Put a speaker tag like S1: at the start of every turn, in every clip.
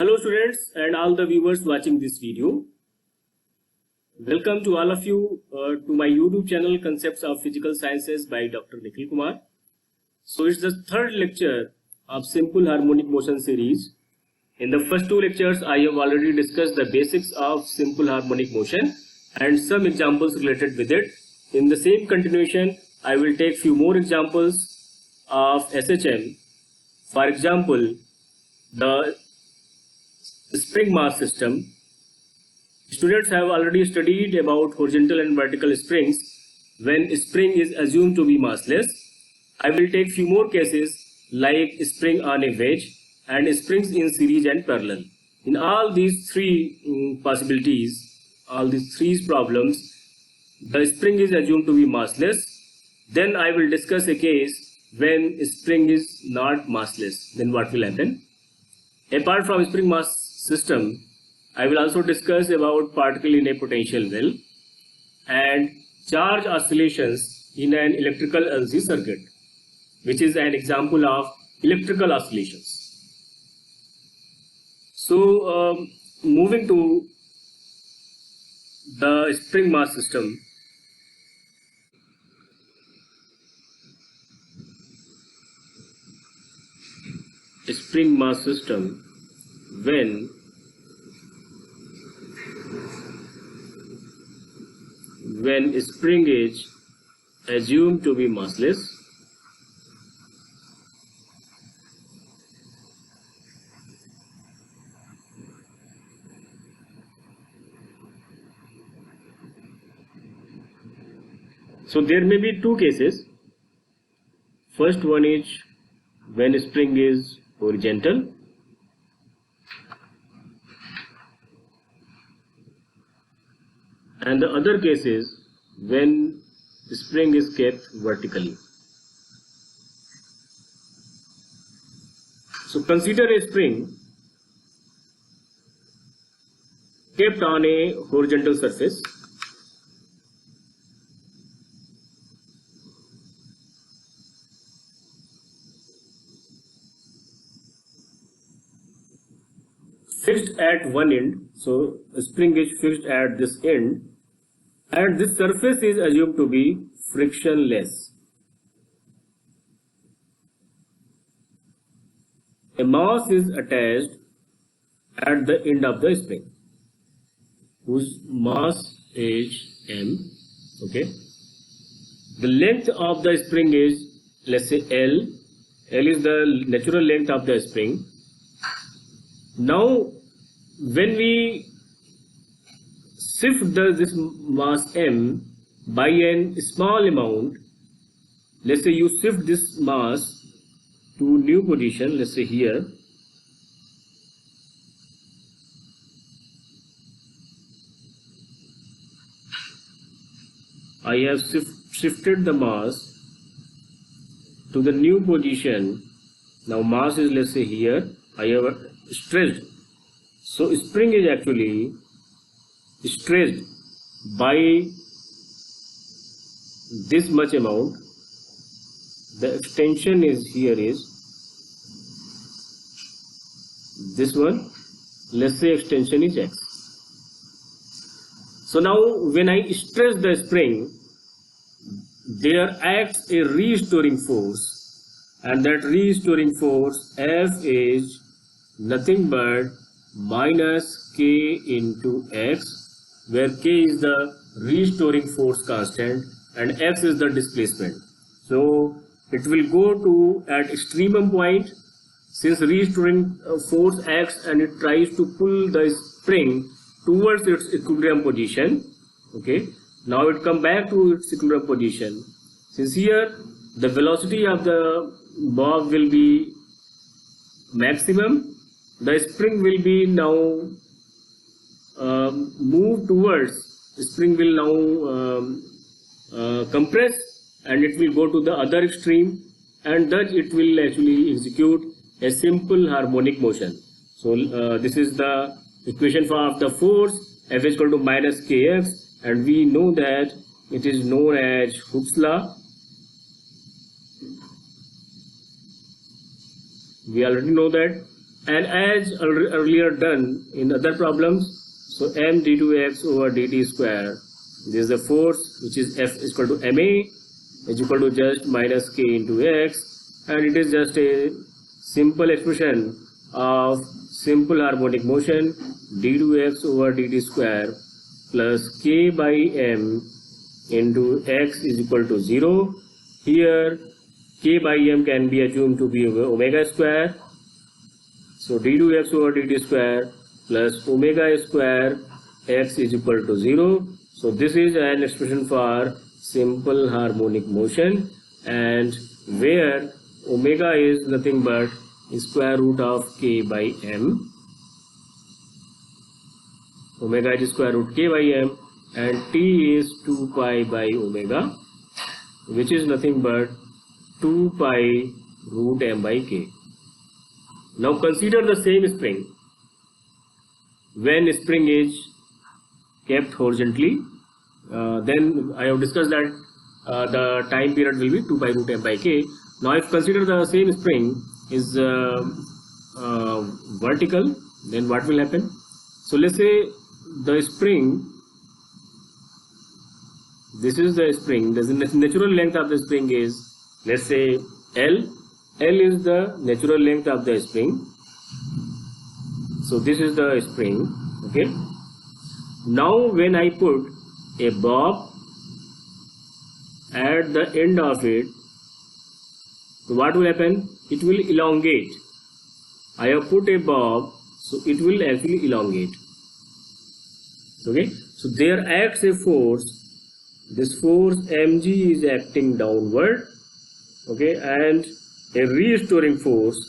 S1: Hello students and all the viewers watching this video. Welcome to all of you to my YouTube channel Concepts of Physical Sciences by Dr. Nikhil Kumar. So it's the third lecture of Simple Harmonic Motion series. In the first two lectures I have already discussed the basics of simple harmonic motion and some examples related with it. In the same continuation I will take few more examples of SHM. For example, the spring mass system. Students have already studied about horizontal and vertical springs when spring is assumed to be massless. I will take few more cases like spring on a wedge and springs in series and parallel. In all these three possibilities, all these three problems, the spring is assumed to be massless. Then I will discuss a case when spring is not massless. Then what will happen? Apart from spring mass system, I will also discuss about particle in a potential well and charge oscillations in an electrical LC circuit, which is an example of electrical oscillations. So moving to the spring mass system. Spring mass system, when spring is assumed to be massless, so there may be two cases. First one is when spring is horizontal, and the other case is when the spring is kept vertically. So consider a spring kept on a horizontal surface. Fixed at one end, so the spring is fixed at this end, and this surface is assumed to be frictionless. A mass is attached at the end of the spring, whose mass is m. Okay. The length of the spring is, let's say, L. L is the natural length of the spring. Now, when we shift this mass m by a small amount, let's say you shift this mass to new position, let's say here, I have shifted the mass to the new position. Now mass is, let's say, here, I have stretched. So spring is actually stretched by this much amount. The extension is here is this one. Let's say extension is x. So now when I stretch the spring, there acts a restoring force, and that restoring force F is nothing but minus k into x, where k is the restoring force constant and x is the displacement. So it will go to at extremum point, since restoring force acts and it tries to pull the spring towards its equilibrium position. Okay, now it come back to its equilibrium position. Since here the velocity of the bob will be maximum, the spring will be now move towards, the spring will now compress and it will go to the other extreme, and thus it will actually execute a simple harmonic motion. So this is the equation for the force, F is equal to minus kx, and we know that it is known as Hooke's law. We already know that And as earlier done in other problems, so m d2x over dt square, this is the force which is F is equal to ma is equal to just minus k into x, and it is just a simple expression of simple harmonic motion d2x over dt square plus k by m into x is equal to 0. Here k by m can be assumed to be omega square. So d2x over dt square plus omega square x is equal to 0. So this is an expression for simple harmonic motion, and where omega is nothing but square root of k by m. Omega is square root k by m, and t is 2 pi by omega, which is nothing but 2 pi root m by k. Now consider the same spring. When spring is kept horizontally, then I have discussed that the time period will be 2 pi root m by k. Now if consider the same spring is vertical, then what will happen? So let's say the spring, this is the spring, the natural length of the spring is, let's say, L. L is the natural length of the spring. So this is the spring, okay. Now when I put a bob at the end of it, so what will happen? It will elongate. I have put a bob, so it will actually elongate. Okay, so there acts a force. This force mg is acting downward, okay, and a restoring force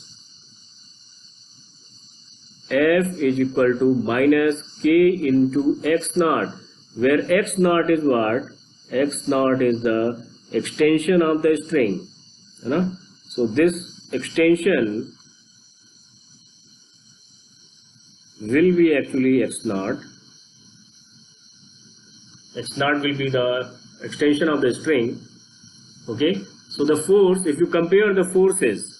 S1: F is equal to minus k into x naught, where x naught is what? X naught is the extension of the string. So this extension will be actually x naught. X naught will be the extension of the string. Okay, so the force, if you compare the forces,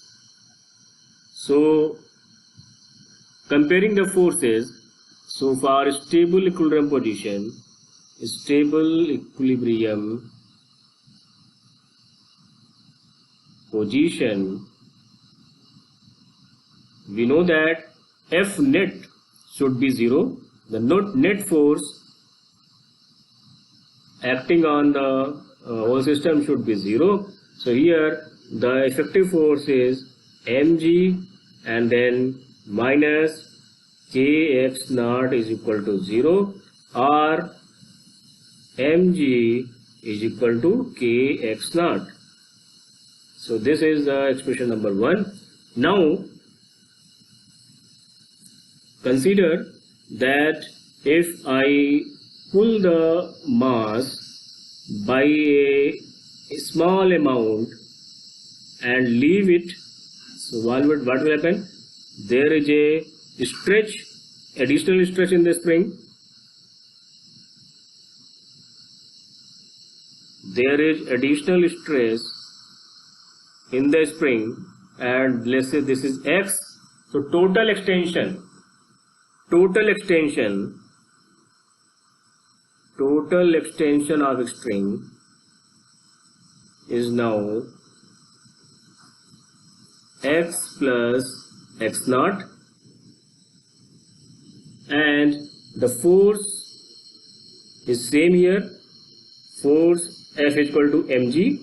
S1: so comparing the forces, so for stable equilibrium position, we know that F net should be 0. The net force acting on the whole system should be 0. So here the effective force is mg and then minus kx naught is equal to 0, or mg is equal to kx naught. So this is the expression number 1. Now consider that if I pull the mass by a small amount and leave it, so what will happen? There is a stretch, additional stretch in the spring. There is additional stress in the spring, and let's say this is x. So total extension of a string is now x plus x naught, and the force is same here. Force F is equal to mg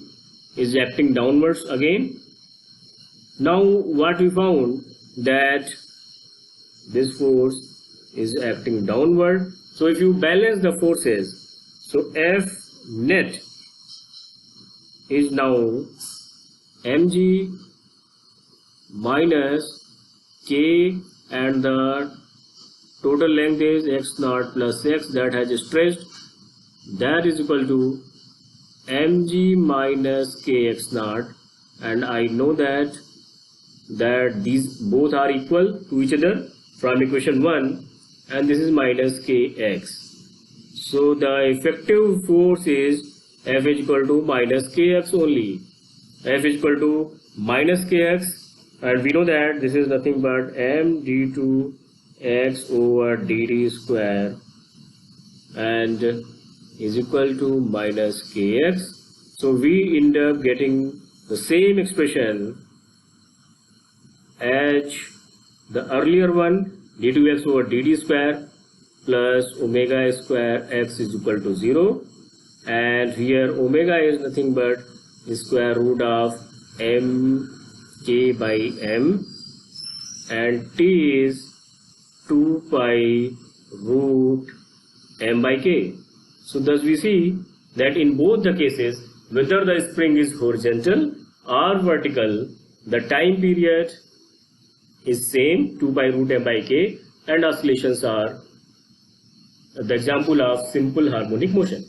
S1: is acting downwards again. Now what we found, that this force is acting downward. So if you balance the forces, so F net is now mg minus k, and the total length is x naught plus x that has stretched, that is equal to mg minus kx naught, and I know that these both are equal to each other from equation 1, and this is minus kx. So the effective force is F is equal to minus kx only. F is equal to minus kx and we know that this is nothing but m d2 x over dt square and is equal to minus kx. So we end up getting the same expression as the earlier one, d2x over dt square plus omega square x is equal to 0, and here omega is nothing but the square root of mk by m, and t is 2 pi root m by k. So thus we see that in both the cases, whether the spring is horizontal or vertical, the time period is same, 2 by root m by k, and oscillations are the example of simple harmonic motion.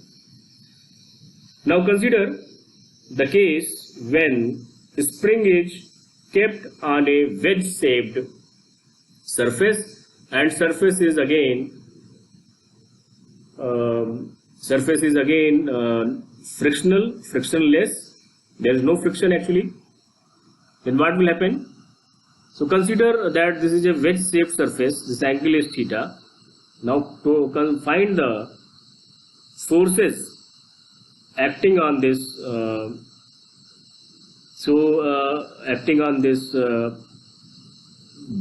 S1: Now consider the case when the spring is kept on a wedge-shaped surface, and surface is again frictionless. There is no friction actually. Then what will happen? So consider that this is a wedge-shaped surface. This angle is theta. Now to find the forces acting on this, acting on this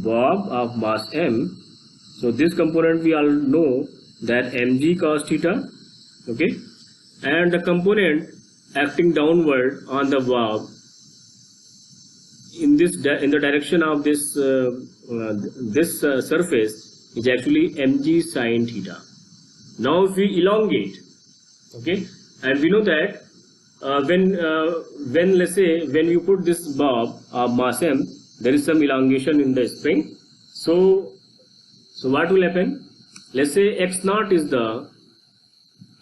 S1: bob of mass m. So this component we all know that mg cos theta, okay, and the component acting downward on the bob in the direction of this surface is actually mg sin theta. Now if we elongate, okay, and we know that when let's say when you put this bob of mass m, there is some elongation in the spring. So what will happen? Let's say x naught is the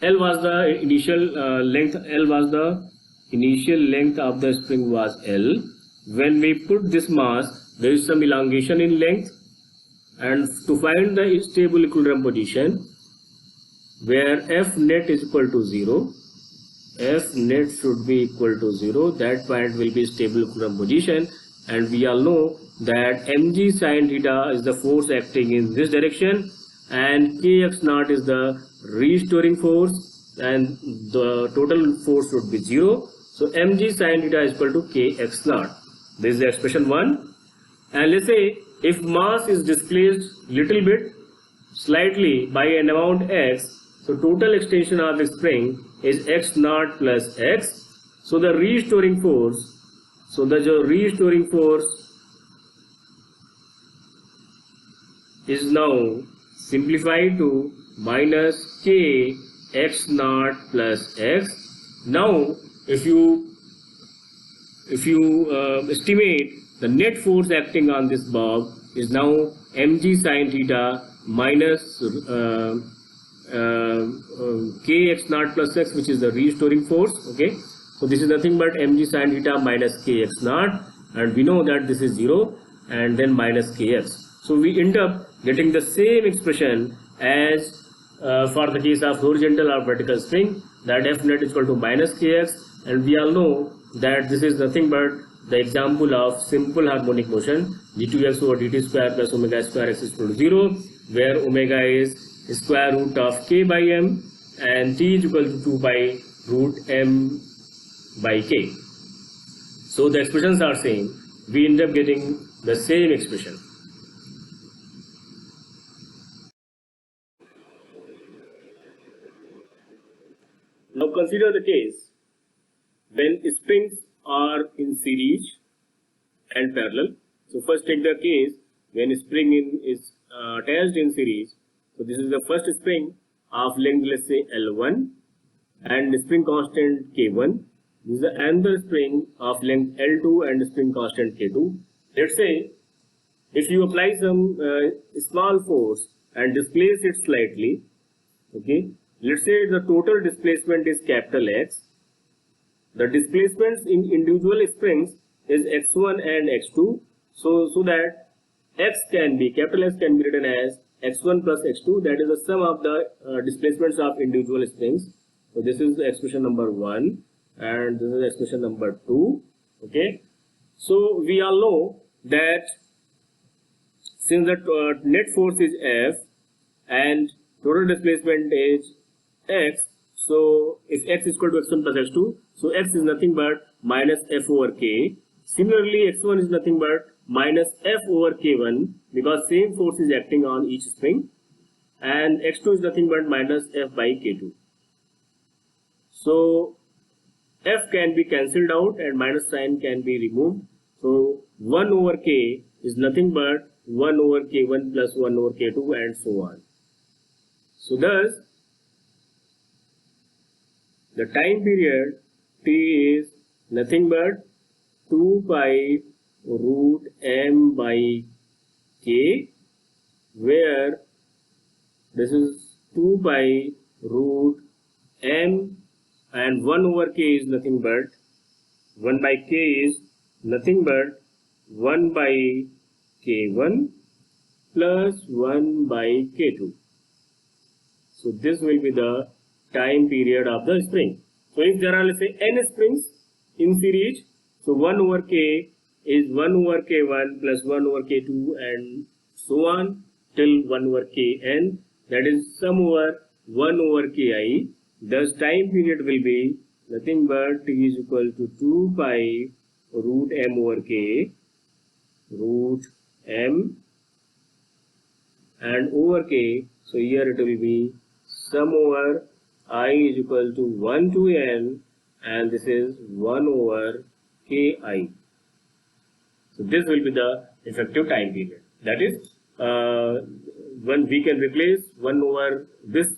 S1: L was the initial length. L was the initial length of the spring was L. When we put this mass, there is some elongation in length, and to find the stable equilibrium position where F net is equal to 0, F net should be equal to 0. That point will be stable equilibrium position, and we all know that mg sin theta is the force acting in this direction, and kx naught is the restoring force, and the total force would be 0. So mg sin theta is equal to kx naught. This is the expression 1. And let's say if mass is displaced little bit slightly by an amount x, so total extension of the spring is x naught plus x. So the restoring force, is now simplified to minus k x naught plus x. Now if you estimate the net force acting on this bob is now mg sin theta minus kx naught plus x, which is the restoring force. Okay, so this is nothing but mg sin theta minus kx naught, and we know that this is 0, and then minus kx. So we end up getting the same expression as for the case of horizontal or vertical spring, that F net is equal to minus kx, and we all know that this is nothing but the example of simple harmonic motion, d2x over dt square plus omega square x is equal to 0, where omega is square root of k by m and t is equal to 2 by root m by k. So the expressions are same. We end up getting the same expression. Now consider the case when springs are in series and parallel. So first take the case when spring is attached in series. So this is the first spring of length, let's say L1, and spring constant K1. This is another spring of length L2 and spring constant K2. Let's say if you apply some small force and displace it slightly, okay, let's say the total displacement is capital X. The displacements in individual springs is x1 and x2, so that x can be, capital X can be written as x1 plus x2, that is the sum of the displacements of individual springs. So this is the expression number 1, and this is expression number 2. Okay, so we all know that since the net force is F and total displacement is x, so if x is equal to x1 plus x2, so x is nothing but minus f over k. Similarly, x1 is nothing but minus f over k1 because same force is acting on each spring, and x2 is nothing but minus f by k2. So f can be cancelled out and minus sign can be removed. So 1 over k is nothing but 1 over k1 plus 1 over k2 and so on. So thus the time period t is nothing but 2 pi root m by k, where this is 2 pi root m and 1 over k is nothing but 1 by k is nothing but 1 by k1 plus 1 by k2. So this will be the time period of the spring. So if there are, let's say, n springs in series, so 1 over k is 1 over k1 plus 1 over k2 and so on till 1 over kn, that is sum over 1 over ki. Thus time period will be nothing but t is equal to 2 pi root m over k root m and over k. So here it will be sum over I is equal to 1 to n, and this is 1 over ki. So this will be the effective time period. That is, when we can replace 1 over this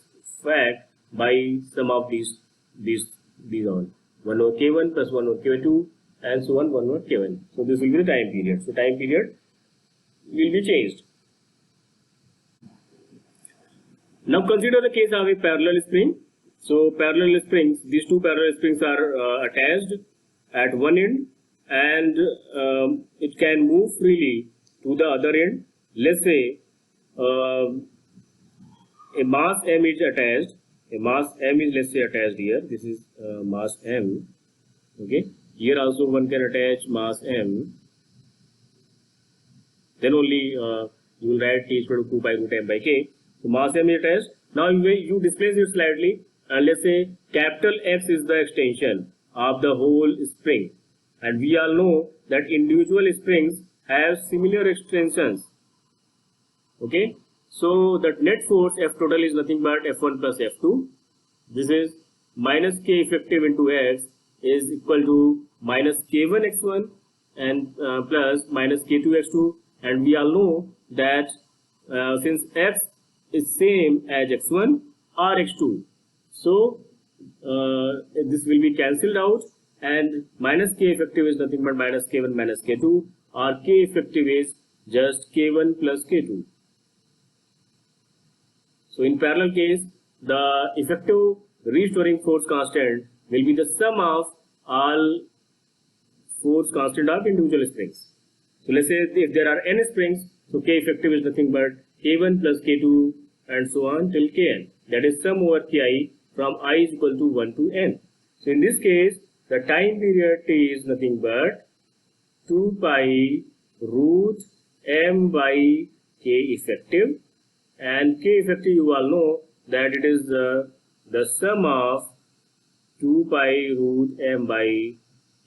S1: fact by some of these all 1 over k1 plus 1 over k2 and so on 1 over k1. So this will be the time period. So time period will be changed. Now consider the case of a parallel spring. So parallel springs, these two parallel springs are attached at one end, and it can move freely to the other end. Let's say a mass m is attached. A mass m is, let's say, attached here. This is mass m. Okay. Here also one can attach mass m. Then only you will write t is equal to 2 pi root m by k. So mass m is attached. Now you displace it slightly, and let's say capital X is the extension of the whole spring. And we all know that individual springs have similar extensions. Okay. So that net force F total is nothing but F1 plus F2. This is minus K effective into X is equal to minus K1 X1 and plus minus K2 X2. And we all know that since X is same as X1 or X2, so this will be cancelled out, and minus K effective is nothing but minus K1 minus K2, or K effective is just K1 plus K2. So in parallel case, the effective restoring force constant will be the sum of all force constant of individual springs. So let's say if there are n springs, so K effective is nothing but K1 plus K2 and so on till Kn. That is sum over Ki from I is equal to 1 to n. So in this case, the time period T is nothing but 2 pi root m by K effective, and K effective you all know that it is the sum of 2 pi root m by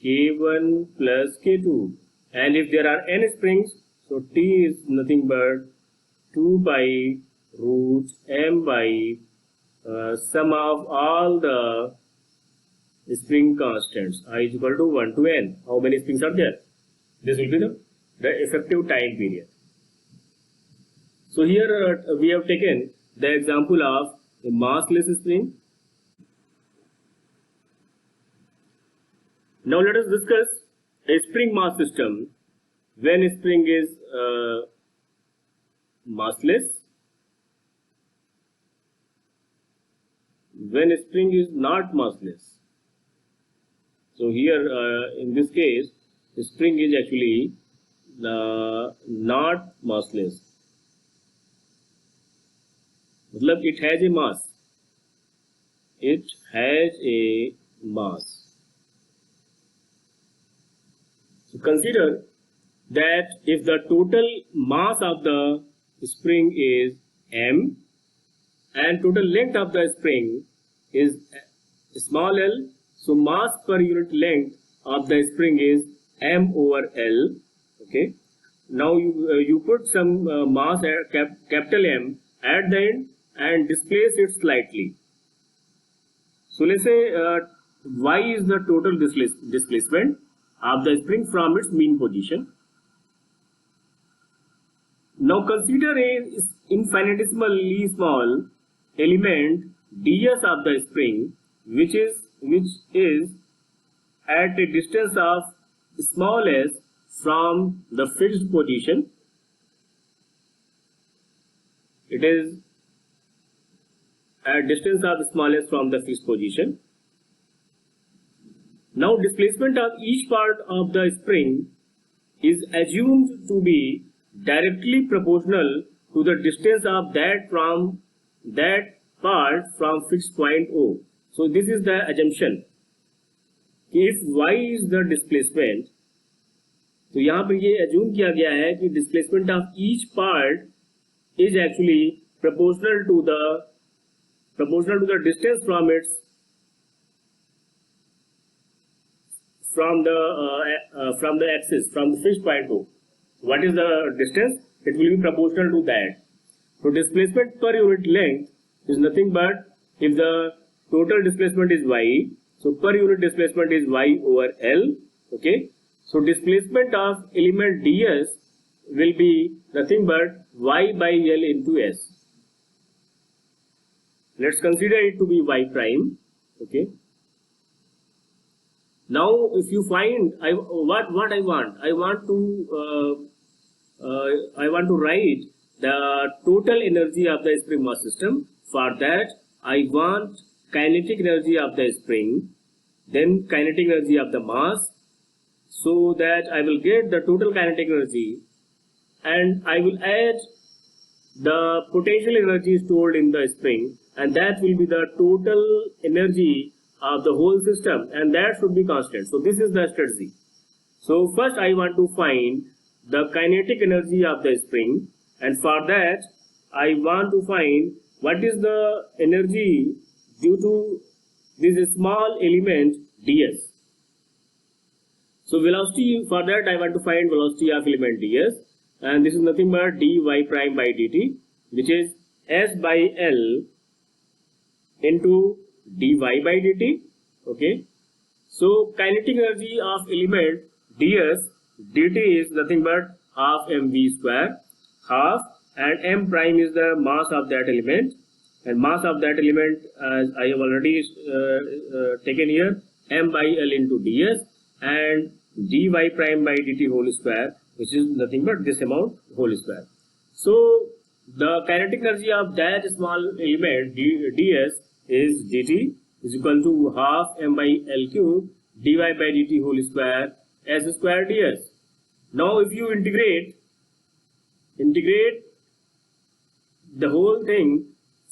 S1: K1 plus K2. And if there are n springs, so T is nothing but 2 pi root m by sum of all the spring constants. I is equal to 1 to n. How many springs are there? This will be the effective time period. So here we have taken the example of a massless spring. Now let us discuss a spring mass system when a spring is massless, when a spring is not massless. So here in this case, the spring is actually not massless. मतलब it has a mass. It has a mass. So consider that if the total mass of the spring is m and total length of the spring is small l, so mass per unit length of the spring is m over l. Okay. Now you put some mass at capital M at the end and displace it slightly. So let's say y is the total displacement of the spring from its mean position. Now consider a infinitesimally small element ds of the spring which is at a distance of small s from the fixed position. It is at distance of smallest from the fixed position. Now displacement of each part of the spring is assumed to be directly proportional to the distance of that part from fixed point O. So this is the assumption. If y is the displacement, तो यहाँ पर ये assume किया गया है कि displacement of each part is actually proportional to the distance from the axis, from the fixed point O. What is the distance? It will be proportional to that. So displacement per unit length is nothing but, if the total displacement is y, so per unit displacement is y over L. Okay. So displacement of element ds will be nothing but y by L into s. Let's consider it to be y prime. Okay. Now, if you find what I want to write the total energy of the spring mass system. For that, I want kinetic energy of the spring, then kinetic energy of the mass, so that I will get the total kinetic energy, and I will add the potential energy stored in the spring, and that will be the total energy of the whole system, and that should be constant. So this is the strategy. So first I want to find the kinetic energy of the spring, and for that I want to find what is the energy due to this small element ds. So velocity, for that I want to find velocity of element ds, and this is nothing but dy prime by dt, which is s by L into dy by dt. Okay. So kinetic energy of element ds dt is nothing but half mv square, half, and m prime is the mass of that element, and mass of that element, as I have already taken here, m by L into ds, and dy prime by dt whole square, which is nothing but this amount whole square. So the kinetic energy of that small element ds is dt is equal to half m by L cube dy by dt whole square s square ds. Now if you integrate the whole thing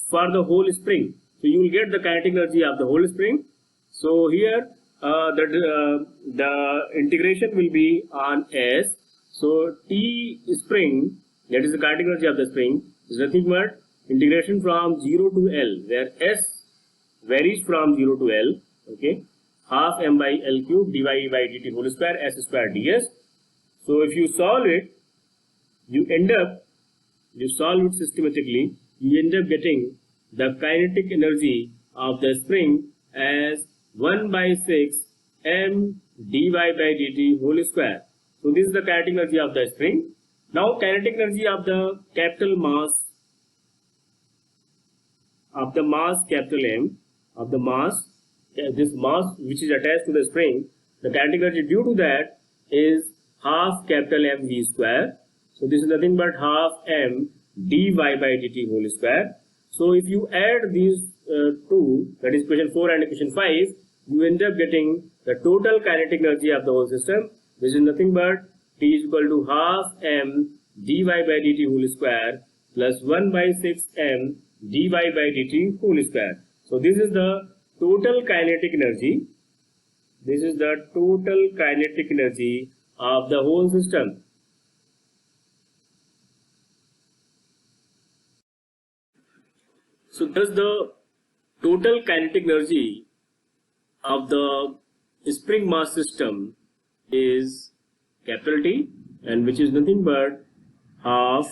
S1: for the whole spring, so you will get the kinetic energy of the whole spring. So here the integration will be on s. So T spring, that is the kinetic energy of the spring, is nothing but integration from 0 to L, where s varies from 0 to L. Okay, half m by L cube dy by dt whole square s square ds. So if you solve it, you solve it systematically, you end up getting the kinetic energy of the spring as 1 by 6 m dy by dt whole square. So this is the kinetic energy of the spring. Now kinetic energy of the capital mass, capital M, of the mass, this mass which is attached to the spring, the kinetic energy due to that is half capital M v square. So this is nothing but half m dy by dt whole square. So if you add these two, that is equation 4 and equation 5, you end up getting the total kinetic energy of the whole system, which is nothing but T is equal to half m dy by dt whole square plus 1 by 6 m dy by dt whole square. So this is the total kinetic energy. This is the total kinetic energy of the whole system. So thus the total kinetic energy of the spring mass system is capital T, and which is nothing but half,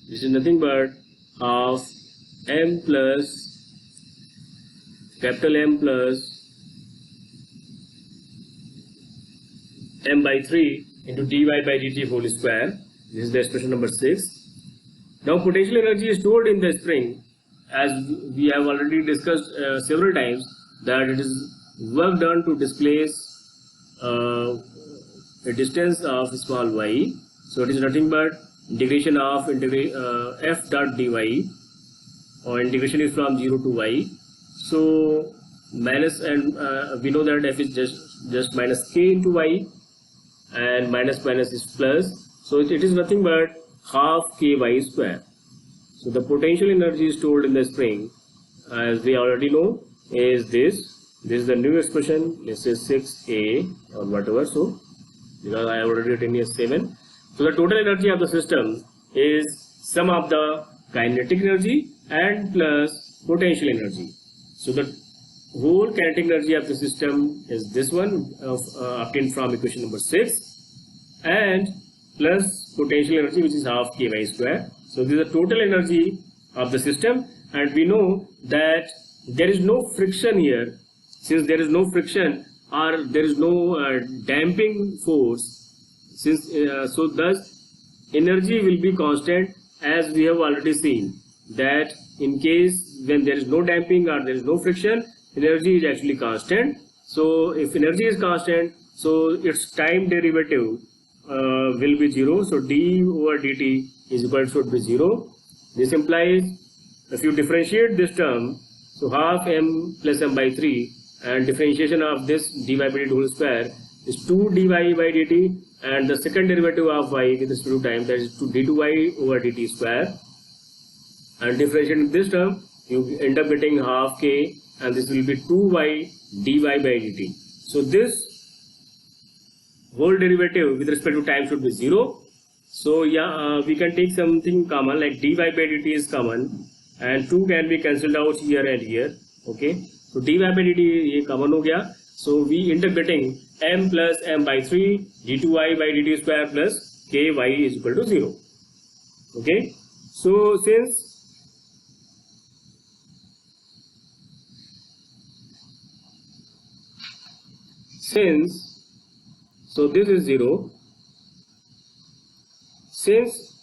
S1: this is nothing but half m plus capital M plus m by 3 into dy by dt whole square. This is the expression number 6. Now potential energy is stored in the spring, as we have already discussed several times, that it is work done to displace a distance of small y. So it is nothing but integration of f dot dy, or integration is from 0 to y. So minus, and we know that f is just minus k into y, and minus minus is plus. So it is nothing but half ky square. So the potential energy stored in the spring, as we already know, is this. This is the new expression. This is 6a or whatever. So because I have already written here 7. So the total energy of the system is sum of the kinetic energy and plus potential energy. So the whole kinetic energy of the system is this one obtained from equation number 6, and plus potential energy, which is half ky square. So this is the total energy of the system, and we know that there is no friction here. Since there is no friction, or there is no damping force, since so thus energy will be constant, as we have already seen that in case when there is no damping or there is no friction, energy is actually constant. So if energy is constant, so its time derivative will be 0. So d over dt is equal to be 0. This implies, if you differentiate this term, so half m plus m by 3, and differentiation of this dy by dt whole square is 2 dy by dt, and the second derivative of y with respect to time, that is 2 d2y over dt square, and differentiating this term, you end up getting half k, and this will be 2y dy by dt. So this whole derivative with respect to time should be 0. So yeah, we can take something common, like dy by dt is common, and 2 can be cancelled out here and here. Okay, so dy by dt ye common ho gaya. So we end up getting m plus m by 3 d2y by dt square plus ky is equal to 0. Okay, so so this is 0, since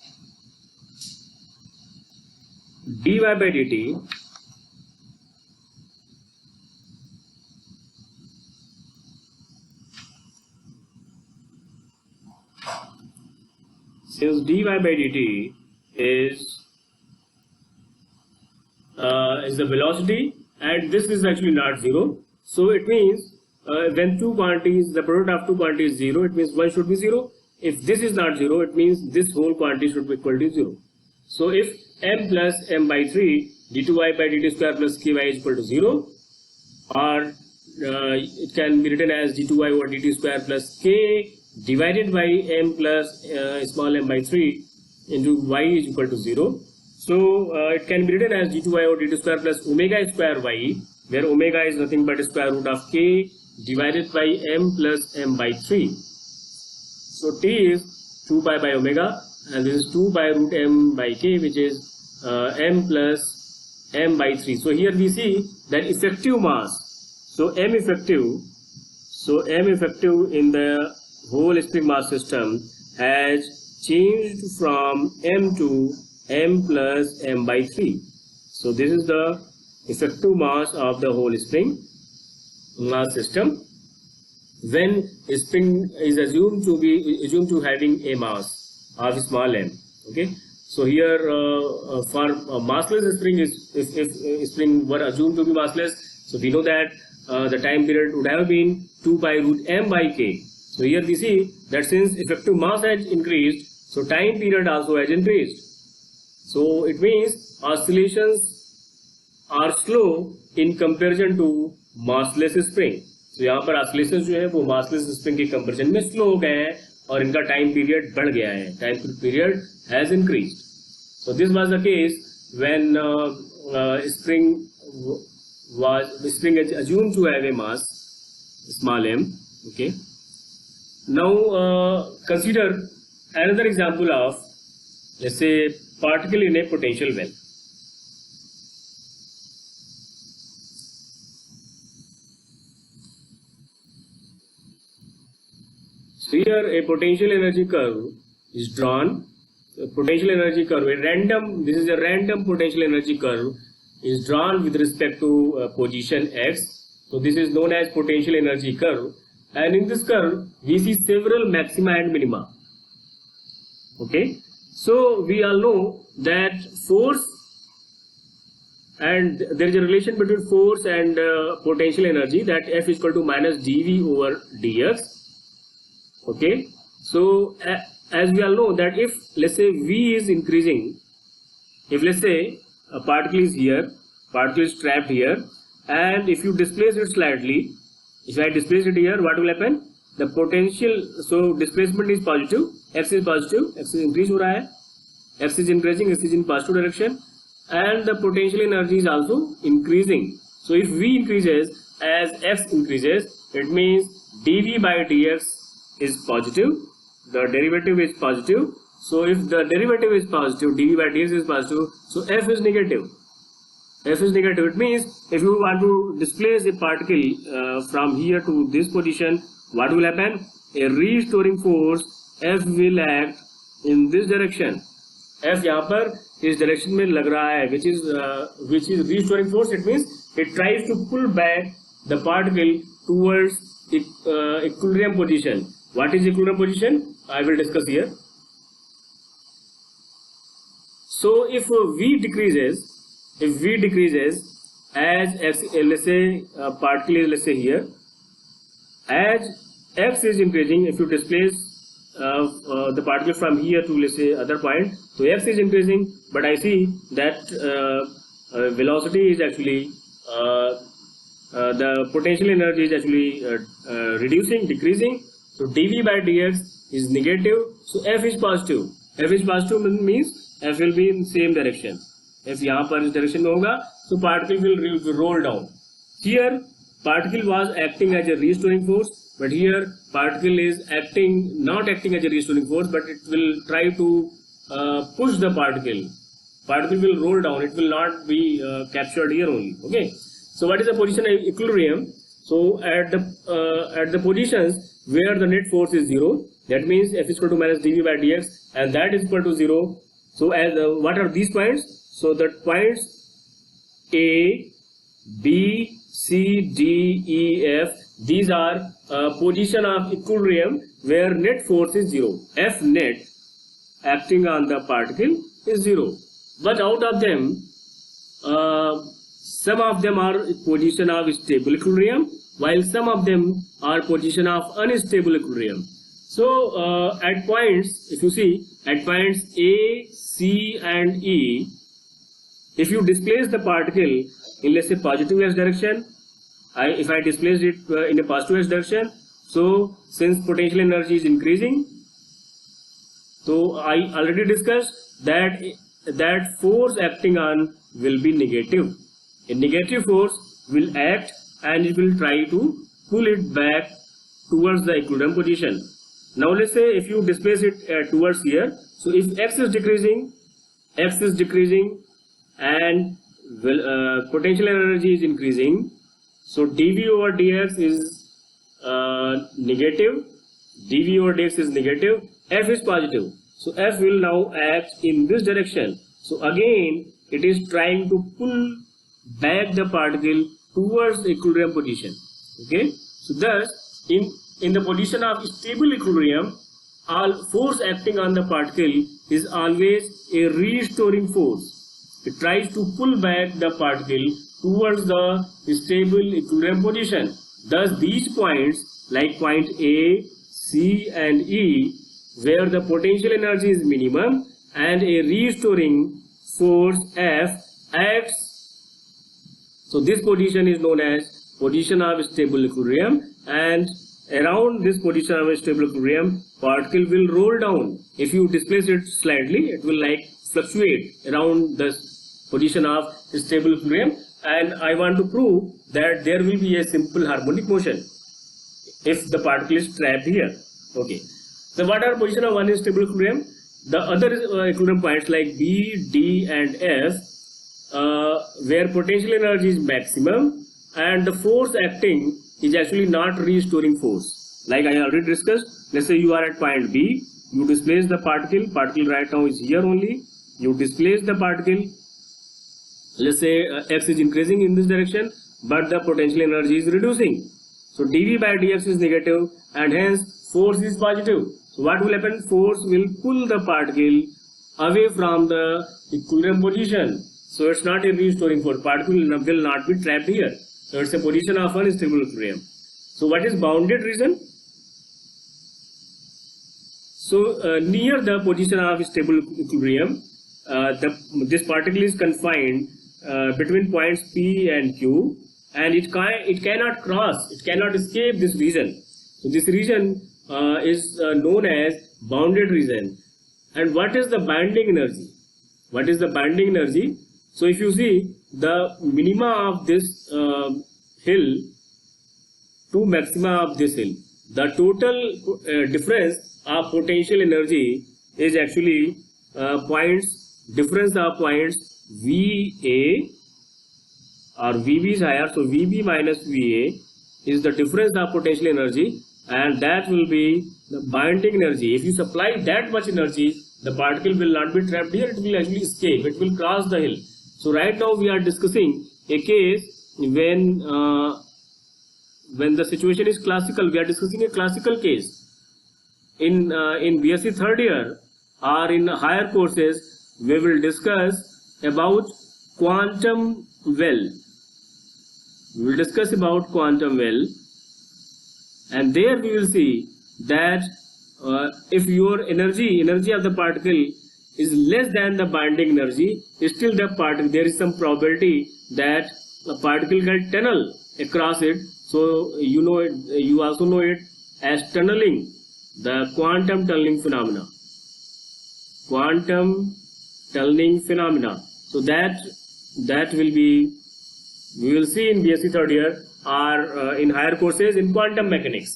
S1: dy by dt is the velocity, and this is actually not 0. So it means when two quantities, the product of two quantities is 0, it means one should be 0. If this is not 0, it means this whole quantity should be equal to 0. So if m plus m by 3 d2y by dt square plus ky is equal to 0, or it can be written as d2y over dt square plus k divided by m plus small m by 3 into y is equal to 0. So it can be written as d2y over dt square plus omega square y, where omega is nothing but square root of k divided by m plus m by 3. So t is 2 pi by omega, and this is 2 by root m by k, which is m plus m by 3. So here we see that effective mass. So m effective in the whole spring mass system has changed from m to m plus m by 3. So this is the effective mass of the whole spring mass system when a spring is assumed to having a mass of small m. Okay, so here for massless spring, if spring were assumed to be massless, so we know that the time period would have been 2 by root m by k. So here we see that since effective mass has increased, so time period also has increased. So it means oscillations are slow in comparison to massless spring. तो यहाँ पर oscillations जो है वो massless spring के comparison में slow हो गए हैं, और इनका time period बढ़ गया है, time period has increased. So this was the case when spring is assumed to have a mass small m. Okay. Now consider another example of, let's say, particle in a potential well. So here a potential energy curve is drawn. A potential energy curve, this is a random potential energy curve, is drawn with respect to position x. So this is known as potential energy curve. And in this curve, we see several maxima and minima. Okay. So we all know that force, and there is a relation between force and potential energy, that F is equal to minus dV over dx. Okay. So as we all know that if, let's say, V is increasing, if let's say a particle is here, particle is trapped here, and if you displace it slightly, if I displace it here, what will happen? The potential, so displacement is positive, x is positive, x is increase ho raha hai, x is increasing, x is in positive direction, and the potential energy is also increasing. So if V increases as x increases, it means dV by dx is positive, the derivative is positive. So if the derivative is positive, dV by dx is positive, so F is negative. F is negative. It means if you want to displace a particle from here to this position, what will happen? A restoring force F will act in this direction. F यहाँ पर इस direction में लग रहा है, which is restoring force. It means it tries to pull back the particle towards equilibrium position. What is equilibrium position? I will discuss here. So if V decreases as x, let's say particle is, let's say, here, as x is increasing, if you displace the particle from here to, let's say, other point, so x is increasing, but I see that velocity is actually the potential energy is actually reducing, decreasing. So dV by dx is negative, so F is positive. F is positive means F will be in same direction. If यहाँ पर इस direction में होगा, so particle will roll down. Here particle was acting as a restoring force, but here particle is not acting as a restoring force, but it will try to push the particle. Particle will roll down. It will not be captured here only. Okay. So what is the position of equilibrium? So at the positions where the net force is 0, that means F is equal to minus dV by dx, and that is equal to 0. So as what are these points? So the points A, B, C, D, E, F, these are position of equilibrium where net force is 0. F net acting on the particle is 0. But out of them, some of them are position of stable equilibrium, while some of them are position of unstable equilibrium. So at points, if you see, at points A, C and E, if you displace the particle in, let's say, positive x direction, if I displace it in a positive x direction, so since potential energy is increasing, so I already discussed that force acting on will be negative. A negative force will act and it will try to pull it back towards the equilibrium position. Now let's say if you displace it towards here, so if x is decreasing and potential energy is increasing, so dV over dx is negative, dV over dx is negative, F is positive. So F will now act in this direction. So again it is trying to pull back the particle towards the equilibrium position. Okay. So thus in the position of stable equilibrium, all force acting on the particle is always a restoring force. It tries to pull back the particle towards the stable equilibrium position. Thus these points, like point A, C and E, where the potential energy is minimum and a restoring force F acts. So this position is known as position of stable equilibrium, and around this position of stable equilibrium, particle will roll down. If you displace it slightly, it will like fluctuate around the position of stable equilibrium, and I want to prove that there will be a simple harmonic motion if the particle is trapped here. Okay. So what are position of one stable equilibrium? The other equilibrium points like B, D and F, where potential energy is maximum and the force acting is actually not restoring force. Like I already discussed, let's say you are at point B, you displace the particle right now is here only, you displace the particle, let's say x is increasing in this direction, but the potential energy is reducing. So dV by dx is negative and hence force is positive. So what will happen? Force will pull the particle away from the equilibrium position. So it's not a restoring force. Particle will not be trapped here. So it's a position of unstable equilibrium. So what is bounded region? So near the position of stable equilibrium, this particle is confined between points P and Q, and it cannot cross, it cannot escape this region. So this region is known as bounded region. And what is the binding energy? What is the binding energy? So if you see the minima of this hill to maxima of this hill, the total difference of potential energy is actually difference of points VA or VB is higher, so VB minus VA is the difference of potential energy, and that will be the binding energy. If you supply that much energy, the particle will not be trapped here, it will actually escape, it will cross the hill. So right now we are discussing a case when the situation is classical. We are discussing a classical case. In BSc third year or in higher courses, we will discuss about quantum well. We will discuss about quantum well, and there we will see that if your energy of the particle is less than the binding energy, still the particle, there is some probability that a particle can tunnel across it. So you know it, you also know it as tunneling, the quantum tunneling phenomena. Quantum tunneling phenomena. So that will be, we will see in BSc third year or in higher courses in quantum mechanics.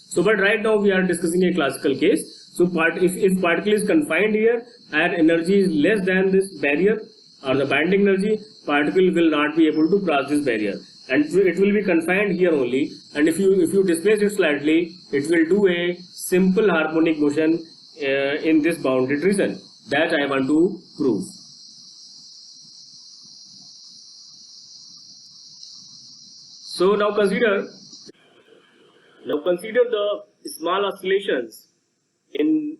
S1: So but right now we are discussing a classical case. So if particle is confined here and energy is less than this barrier or the binding energy, particle will not be able to cross this barrier, and it will be confined here only. And if you displace it slightly, it will do a simple harmonic motion in this bounded region. That I want to prove. So now consider the small oscillations in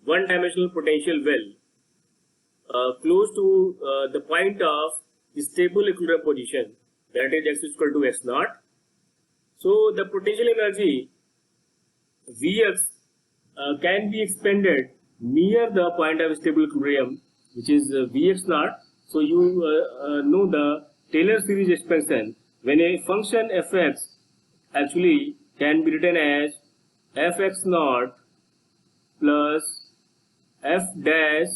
S1: one-dimensional potential well close to the point of stable equilibrium position, that is x is equal to x naught. So the potential energy Vx can be expended near the point of stable equilibrium, which is Vx naught. So you know the Taylor series expansion, when a function fx actually can be written as fx naught plus f dash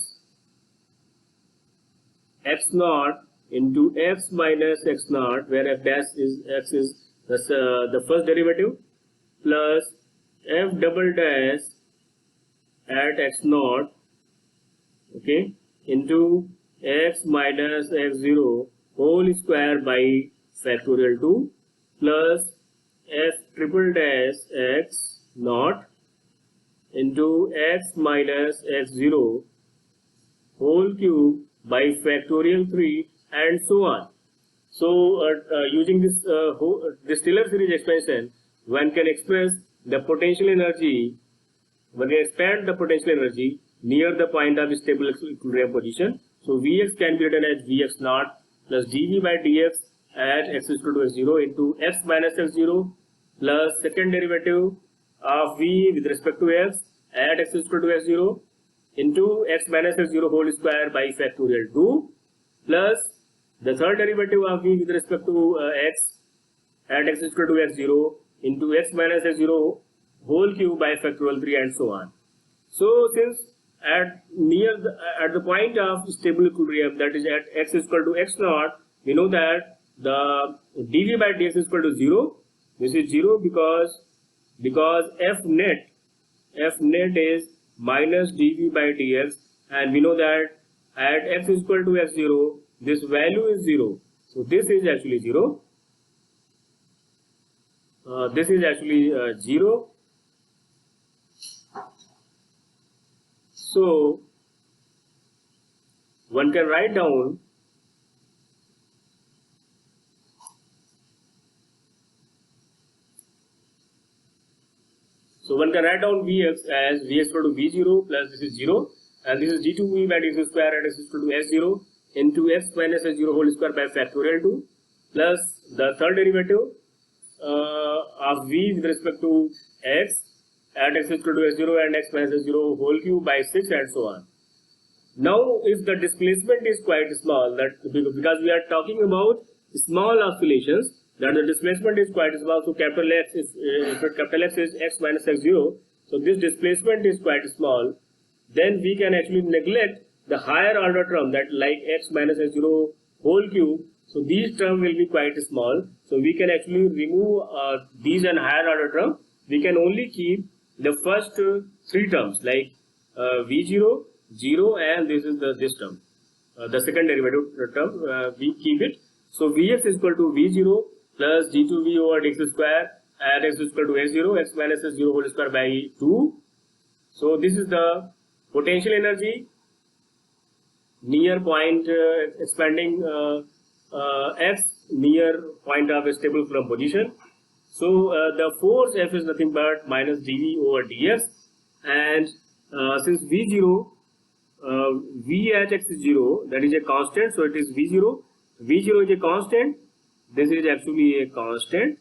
S1: x naught into x minus x naught, where f dash is x is the first derivative, plus f double dash at x naught, okay, into x minus x0 whole square by factorial 2, plus f triple dash x naught into x minus x0 whole cube by factorial 3, and so on. So using this Taylor series expansion, one can express the potential energy, one can expand the potential energy near the point of stable equilibrium position. So Vx can be written as Vx naught plus dV by dx at x is equal to x0 into x minus x0 plus second derivative of V with respect to x at x is equal to x0 into x minus x0 whole square by factorial 2, plus the third derivative of V with respect to x at x is equal to x0 into x minus x0 whole cube by factorial 3, and so on. So since at the point of stable equilibrium, that is at x is equal to x naught, we know that the dv by dx is equal to 0. This is 0 because f net is minus dv by dx, and we know that at x is equal to x0, this value is 0. So this is actually 0. This is actually 0. So one can write down Vx as Vx equal to V0 plus this is 0, and this is d2V by dx square at x is equal to S0 into x minus S0 whole square by factorial 2 plus the third derivative of V with respect to x at x is equal to S0 and x minus S0 whole cube by 6 and so on. Now if the displacement is quite small, that because we are talking about small oscillations, that the displacement is quite small, so capital X is x minus x0, so this displacement is quite small, then we can actually neglect the higher order term, that like x minus x0 whole cube. So these terms will be quite small, so we can actually remove these and higher order term. We can only keep the first three terms like v0, 0, and this is this term, the second derivative term, we keep it. So Vx is equal to V0 plus d2V over dx square at x is equal to S0, x minus S0 whole square by 2. So this is the potential energy near point expanding x near point of a stable equilibrium position. So the force F is nothing but minus dV over dx, and since V0 V at x is 0, that is a constant, so it is V0. V0 is a constant, this is actually a constant.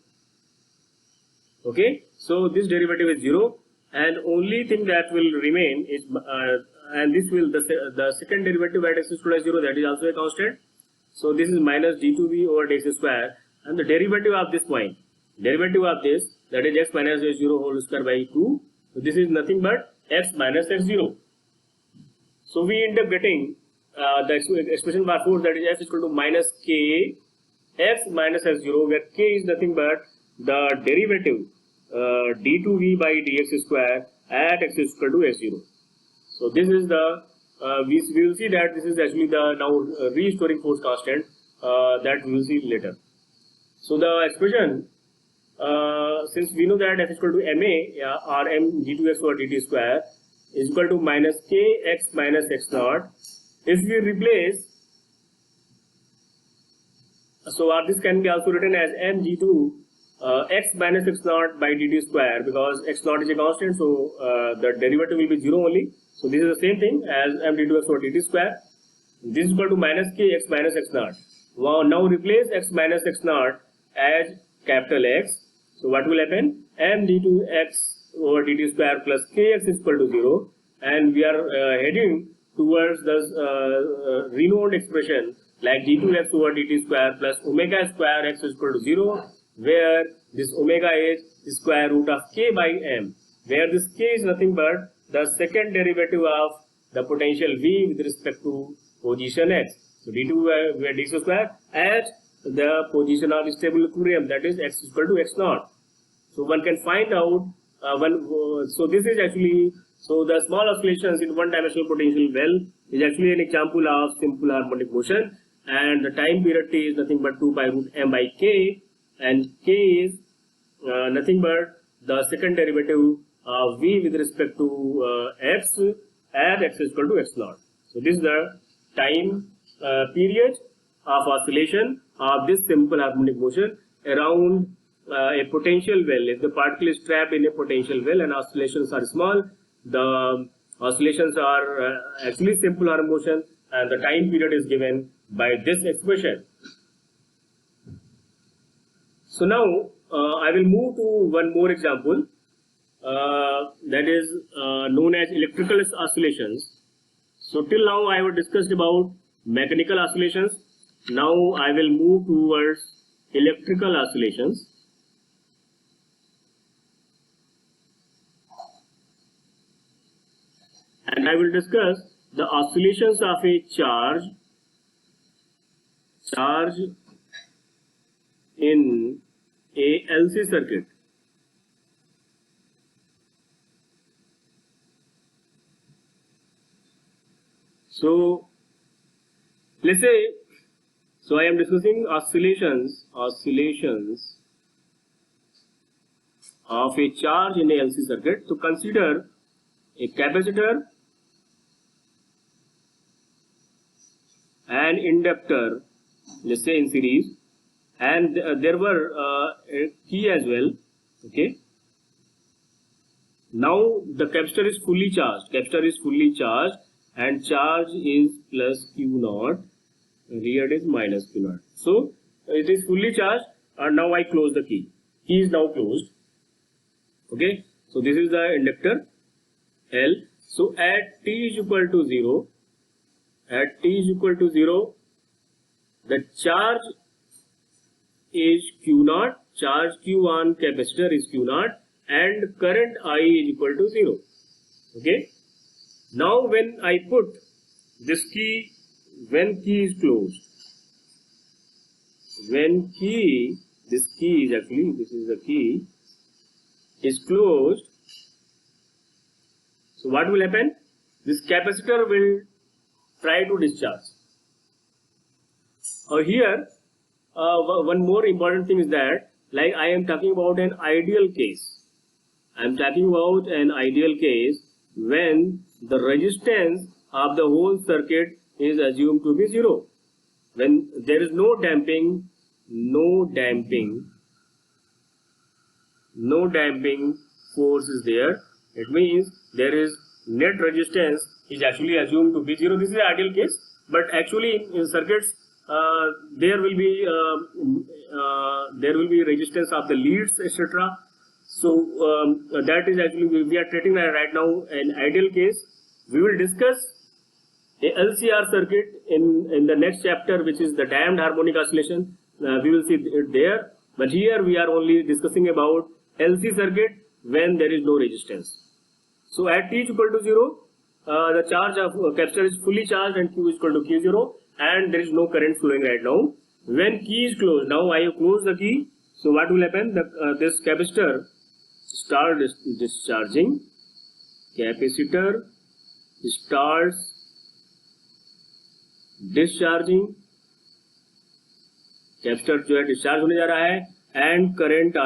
S1: Okay, so this derivative is 0, and only thing that will remain is and this will the second derivative at x is equal to 0, that is also a constant. So this is minus d2v over dx square, and the derivative of this point, derivative of this, that is x minus x0 whole square by 2. So this is nothing but x minus x0. So we end up getting the expression for force, that is F is equal to minus K x minus x0, where K is nothing but the derivative d2v by dx square at x is equal to x0. So this is the we will see that this is actually the now restoring force constant that we will see later. So the expression, since we know that F is equal to ma or m d2x over dt square is equal to minus k x minus x naught. If we replace, so this can be also written as m d2 x minus x naught by dt square, because x naught is a constant, so the derivative will be 0 only. So this is the same thing as m d2 x over dt square. This is equal to minus k x minus x naught. Now replace x minus x naught as capital X. So what will happen? M d2 x over dt square plus kx is equal to 0, and we are heading towards the renowned expression like d2x over dt square plus omega square x is equal to 0, where this omega is the square root of k by m, where this k is nothing but the second derivative of the potential V with respect to position x. So d2 by dx square at the position of stable equilibrium, that is x is equal to x naught. So one can find out so this is actually, so the small oscillations in one-dimensional potential well is actually an example of simple harmonic motion, and the time period t is nothing but 2 by root m by k, and k is nothing but the second derivative of v with respect to x at x is equal to x naught. So this is the time period of oscillation of this simple harmonic motion around a potential well. If the particle is trapped in a potential well and oscillations are small, the oscillations are actually simple harmonic motion, and the time period is given by this expression. So now I will move to one more example that is known as electrical oscillations. So till now I have discussed about mechanical oscillations. Now I will move towards electrical oscillations. and I will discuss the oscillations of a charge in a LC circuit. So let's say, so I am discussing oscillations of a charge in a LC circuit. So consider a capacitor, an inductor, let's say in series, and there were a key as well. Okay. Now the capacitor is fully charged. And charge is plus Q naught. Here it is minus Q naught. So it is fully charged, and now I close the key. Key is now closed. Okay. So this is the inductor L. So at t is equal to 0, the charge is Q naught, charge Q on capacitor is Q naught, and current I is equal to 0. Okay. Now when I put this key, when key is closed, this key is closed, so what will happen? This capacitor will try to discharge. Here, one more important thing is that, like I am talking about an ideal case. I am talking about an ideal case when the resistance of the whole circuit is assumed to be 0. When there is no damping force is there, it means there is net resistance is actually assumed to be 0. This is the ideal case, but actually in circuits there will be resistance of the leads, etc. So that is actually we are treating right now an ideal case. We will discuss a LCR circuit in the next chapter, which is the damped harmonic oscillation. We will see it there, but here we are only discussing about LC circuit when there is no resistance. So at t is equal to 0, the charge of capacitor is fully charged and Q is equal to Q0, and there is no current flowing right now. When key is closed, now I have closed the key. So what will happen? This capacitor starts discharging. Capacitor starts discharging. Capacitor जो है discharge होने जा रहा है, and current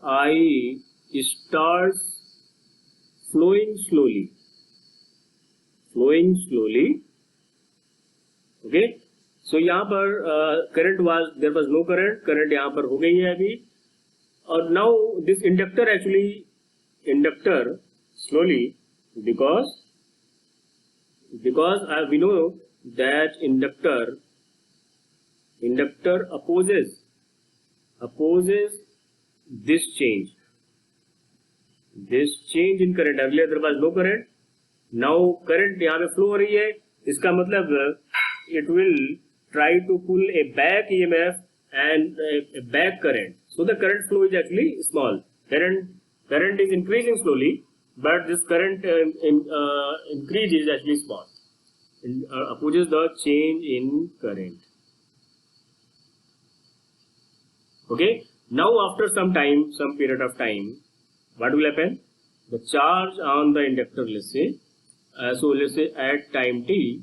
S1: I starts flowing slowly. Okay. So यहाँ पर there was no current यहाँ पर हो गई है अभी. और now this inductor slowly because we know that inductor opposes this change in current. Earlier there was no current, now current यहाँ पे flow हो रही है. इसका मतलब it will try to pull a back EMF and a back current. So the current flow is actually small. Current is increasing slowly, but this current increase is actually small. Opposes the change in current. Okay. Now after some period of time, what will happen? The charge on the inductor, let's say at time t,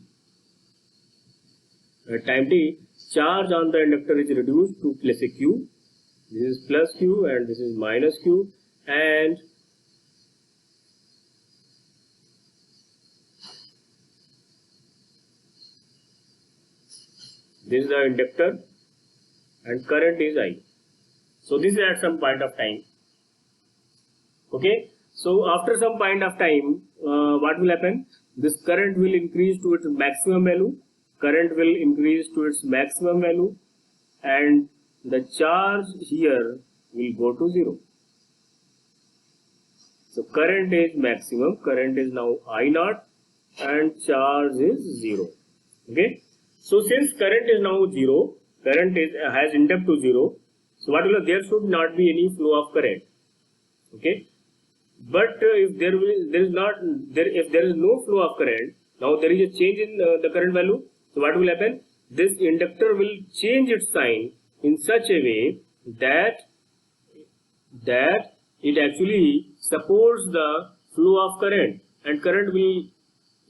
S1: charge on the inductor is reduced to, let's say, Q. This is plus Q and this is minus Q, and this is the inductor and current is I. So this is at some point of time. Okay. So after some point of time, what will happen? This current will increase to its maximum value. And the charge here will go to 0. So current is maximum. Current is now I naught, and charge is 0. Okay. So since current is now 0, has ended up to 0. So what will there should not be any flow of current. Okay. But if there is no flow of current, now there is a change in the current value. So what will happen? This inductor will change its sign in such a way that it actually supports the flow of current, and current will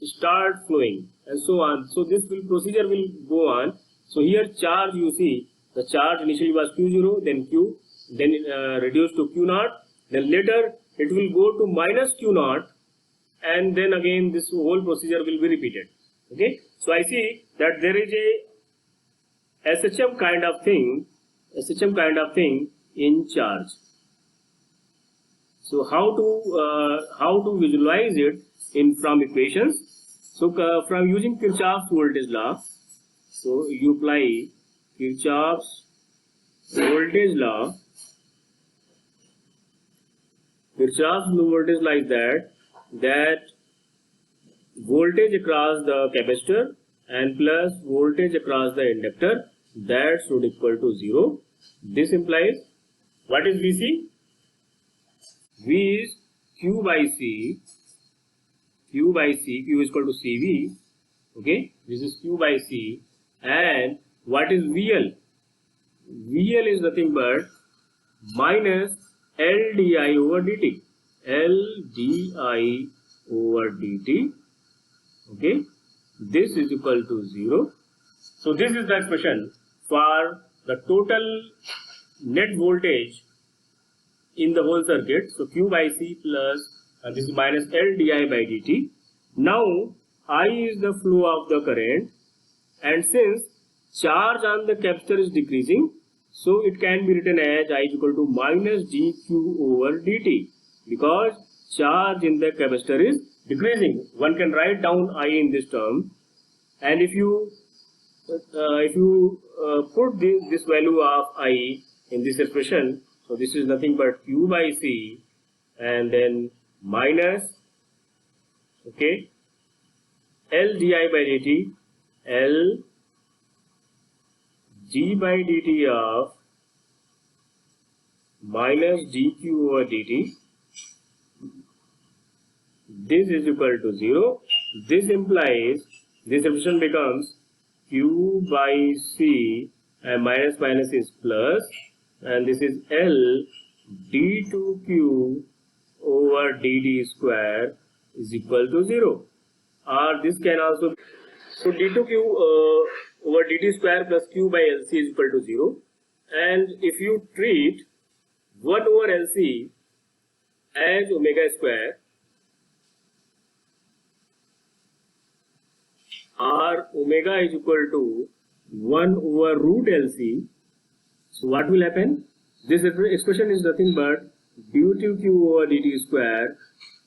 S1: start flowing and so on. So this procedure will go on. So here charge, you see the charge initially was Q0, then Q, then reduced to Q0, then later it will go to minus Q0, and then again this whole procedure will be repeated. Okay, so I see that there is a SHM kind of thing in charge. So how to visualize it from equations? So from using Kirchhoff's voltage law, so you apply Kirchhoff's voltage law. Kirchhoff's voltage law is that voltage across the capacitor and plus voltage across the inductor, that should equal to 0. This implies, what is VC? V is Q by C. Q is equal to CV. Okay, this is Q by C. And what is VL? VL is nothing but minus LDI over dt. LDI over dt. Okay, this is equal to 0. So this is the expression for the total net voltage in the whole circuit. So Q by C plus this is minus L di by dt. Now I is the flow of the current, and since charge on the capacitor is decreasing, so it can be written as I is equal to minus dq over dt, because charge in the capacitor is decreasing. One can write down I in this term, and if you put this value of I in this expression, so this is nothing but Q by C and then minus, okay, L di by dt, L d by dt of minus dq over dt. This is equal to 0. This implies this expression becomes Q by C and minus minus is plus, and this is L d2q over dd square is equal to 0. Or this can also be, so d2q over dt square plus q by lc is equal to 0. And if you treat 1 over lc as omega square, or omega is equal to 1 over root LC, so what will happen? This expression is nothing but d2q over dt square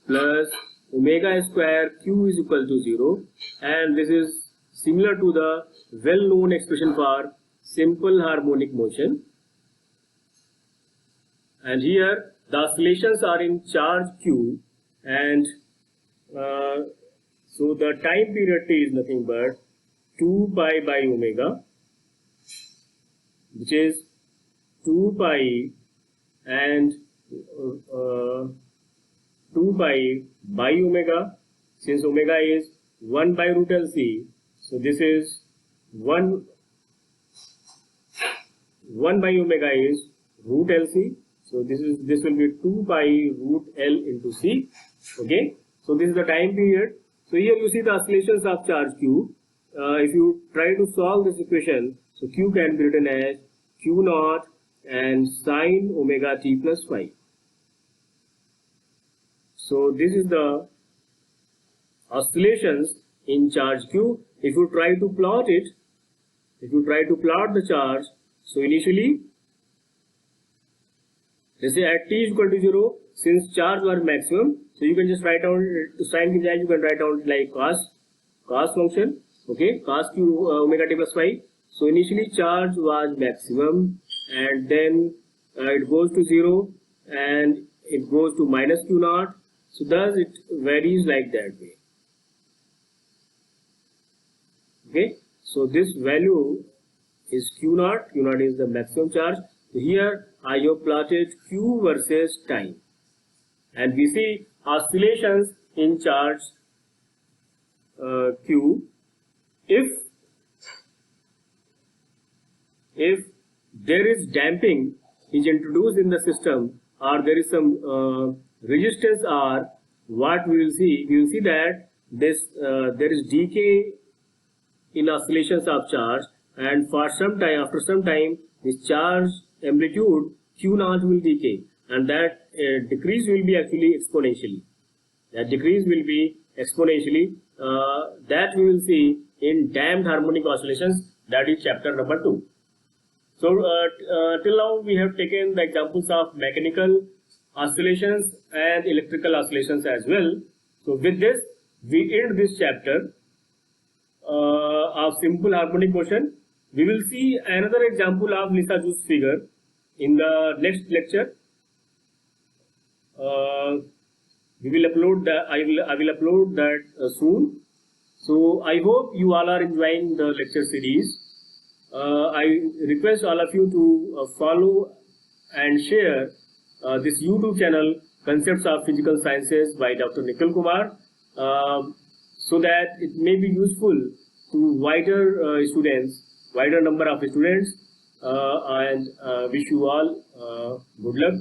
S1: plus omega square q is equal to 0, and this is similar to the well-known expression for simple harmonic motion. And here the oscillations are in charge q, and so the time period t is nothing but 2 pi by omega, which is 2 pi and 2 pi by omega. Since omega is 1 by root LC, so this is 1 by omega is root LC. So this will be 2 pi root L into C. Okay. So this is the time period. So here you see the oscillations of charge q. If you try to solve this equation, so q can be written as q naught and sine omega t plus phi. So this is the oscillations in charge q. If you try to plot it, if you try to plot the charge, so initially, let's say at t is equal to 0, since charge was maximum, so you can just write down to sine की बजाय you can write down like cos function, okay, cos q omega t plus phi. So initially charge was maximum, and then it goes to 0 and it goes to minus q naught. So thus it varies like that way. Okay, so this value is q naught. Q naught is the maximum charge. So here I have plotted q versus time, and we see oscillations in charge Q. If there is damping is introduced in the system, or there is some resistance R, what we will see that there is decay in oscillations of charge, and for some time, after some time, this charge amplitude Q naught will decay, and that decrease will be actually exponentially. That decrease will be exponentially. That we will see in damped harmonic oscillations. That is chapter number 2. So till now we have taken the examples of mechanical oscillations and electrical oscillations as well. So with this, we end this chapter of simple harmonic motion. We will see another example of Lissajous figure in the next lecture. We will upload that. I will upload that soon. So I hope you all are enjoying the lecture series. I request all of you to follow and share this YouTube channel, Concepts of Physical Sciences by Dr. Nikhil Kumar, so that it may be useful to wider number of students, and wish you all good luck.